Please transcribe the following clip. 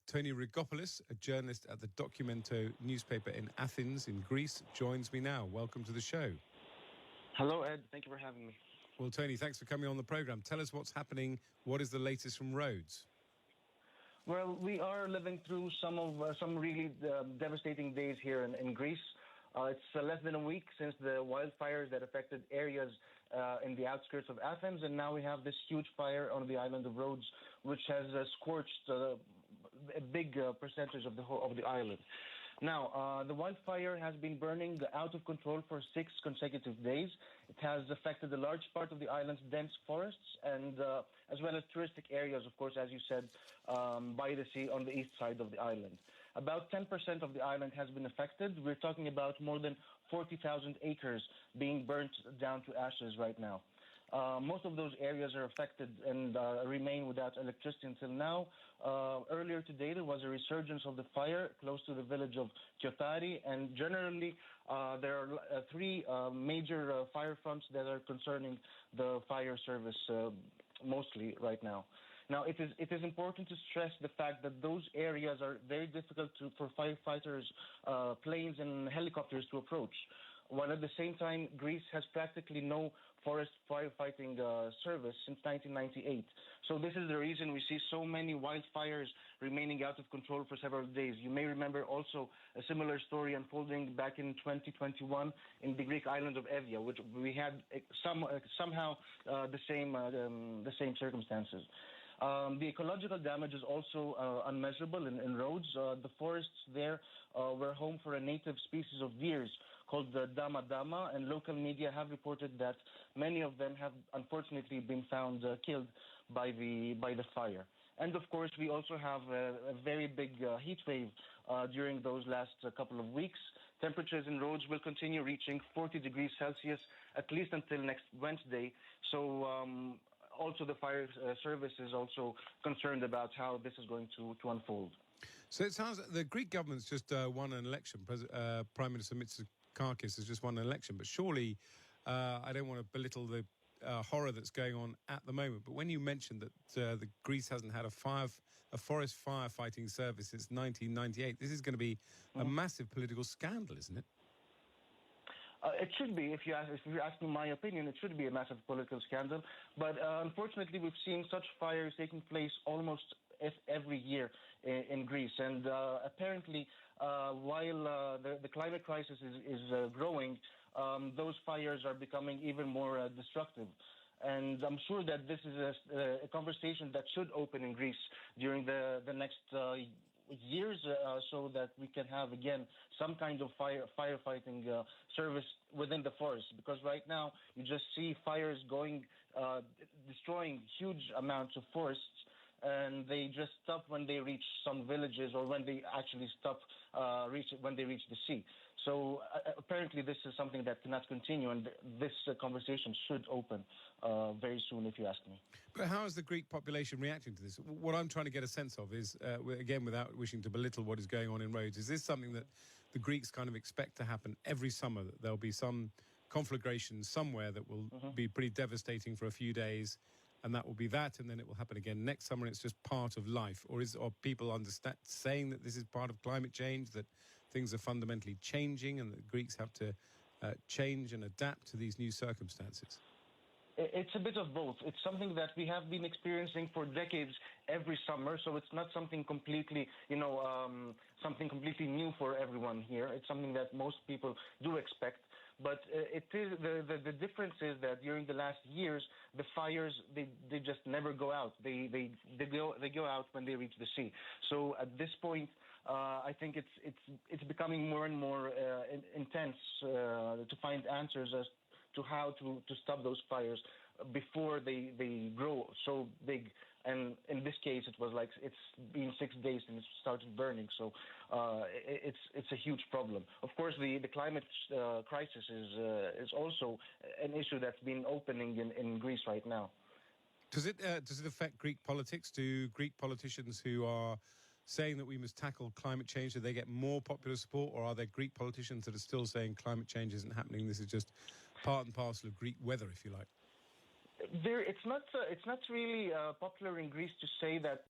Tony Rigopoulos, a journalist at the Documento newspaper in Athens, in Greece, joins me now. Welcome to the show. Hello, Ed. Thank you for having me. Well, Tony, thanks for coming on the programme. Tell us what's happening. What is the latest from Rhodes? Well, we are living through some really devastating days here in Greece. It's less than a week since the wildfires that affected areas in the outskirts of Athens, and now we have this huge fire on the island of Rhodes, which has scorched a big percentage of the island. Now, the wildfire has been burning out of control for 6 consecutive days. It has affected a large part of the island's dense forests and as well as touristic areas, of course, as you said, by the sea on the east side of the island. About 10% of the island has been affected. We're talking about more than 40,000 acres being burnt down to ashes right now. Most of those areas are affected and remain without electricity until now. Earlier today, there was a resurgence of the fire close to the village of Kyotari, and generally there are 3 major fire fronts that are concerning the fire service mostly right now. Now, it is important to stress the fact that those areas are very difficult for firefighters, planes and helicopters to approach. While at the same time, Greece has practically no forest firefighting service since 1998. So this is the reason we see so many wildfires remaining out of control for several days. You may remember also a similar story unfolding back in 2021 in the Greek island of Evia, which we had somehow the same circumstances. The ecological damage is also unmeasurable in Rhodes. The forests there were home for a native species of deers called the dama, and local media have reported that many of them have unfortunately been found killed by the fire. And of course, we also have a very big heat wave during those last couple of weeks. Temperatures in Rhodes will continue reaching 40 degrees Celsius at least until next Wednesday. So also the fire service is also concerned about how this is going to unfold. So it sounds like the Greek government's just won an election. Prime Minister Mitsotakis has just won an election. But surely, I don't want to belittle the horror that's going on at the moment. But when you mentioned that the Greece hasn't had a forest firefighting service since 1998, this is going to be a massive political scandal, isn't it? It should be, if you're asking my opinion, it should be a massive political scandal. But unfortunately, we've seen such fires taking place almost every year in Greece. And apparently, while the climate crisis is growing, those fires are becoming even more destructive. And I'm sure that this is a conversation that should open in Greece during the next years, so that we can have again some kind of firefighting service within the forest. Because right now you just see fires destroying huge amounts of forests, and they just stop when they reach some villages or when they actually when they reach the sea. So apparently this is something that cannot continue, and this conversation should open very soon, if you ask me. But how is the Greek population reacting to this? What I'm trying to get a sense of is, again, without wishing to belittle what is going on in Rhodes, is this something that the Greeks kind of expect to happen every summer, that there'll be some conflagration somewhere that will be pretty devastating for a few days, and that will be that, and then it will happen again next summer, and it's just part of life? Or are people saying that this is part of climate change, that things are fundamentally changing and that Greeks have to change and adapt to these new circumstances? It's a bit of both. It's something that we have been experiencing for decades every summer, so it's not something completely, something completely new for everyone here. It's something that most people do expect. But it is the difference is that during the last years, the fires they just never go out. They go out when they reach the sea. So at this point, I think it's becoming more and more intense to find answers as to how to stop those fires before they grow so big. And in this case, it was like it's been 6 days since it started burning. So it's a huge problem. Of course, the climate crisis is also an issue that's been opening in Greece right now. Does it affect Greek politics? Do Greek politicians who are saying that we must tackle climate change, do they get more popular support, or are there Greek politicians that are still saying climate change isn't happening, this is just part and parcel of Greek weather, if you like? It's not really popular in Greece to say that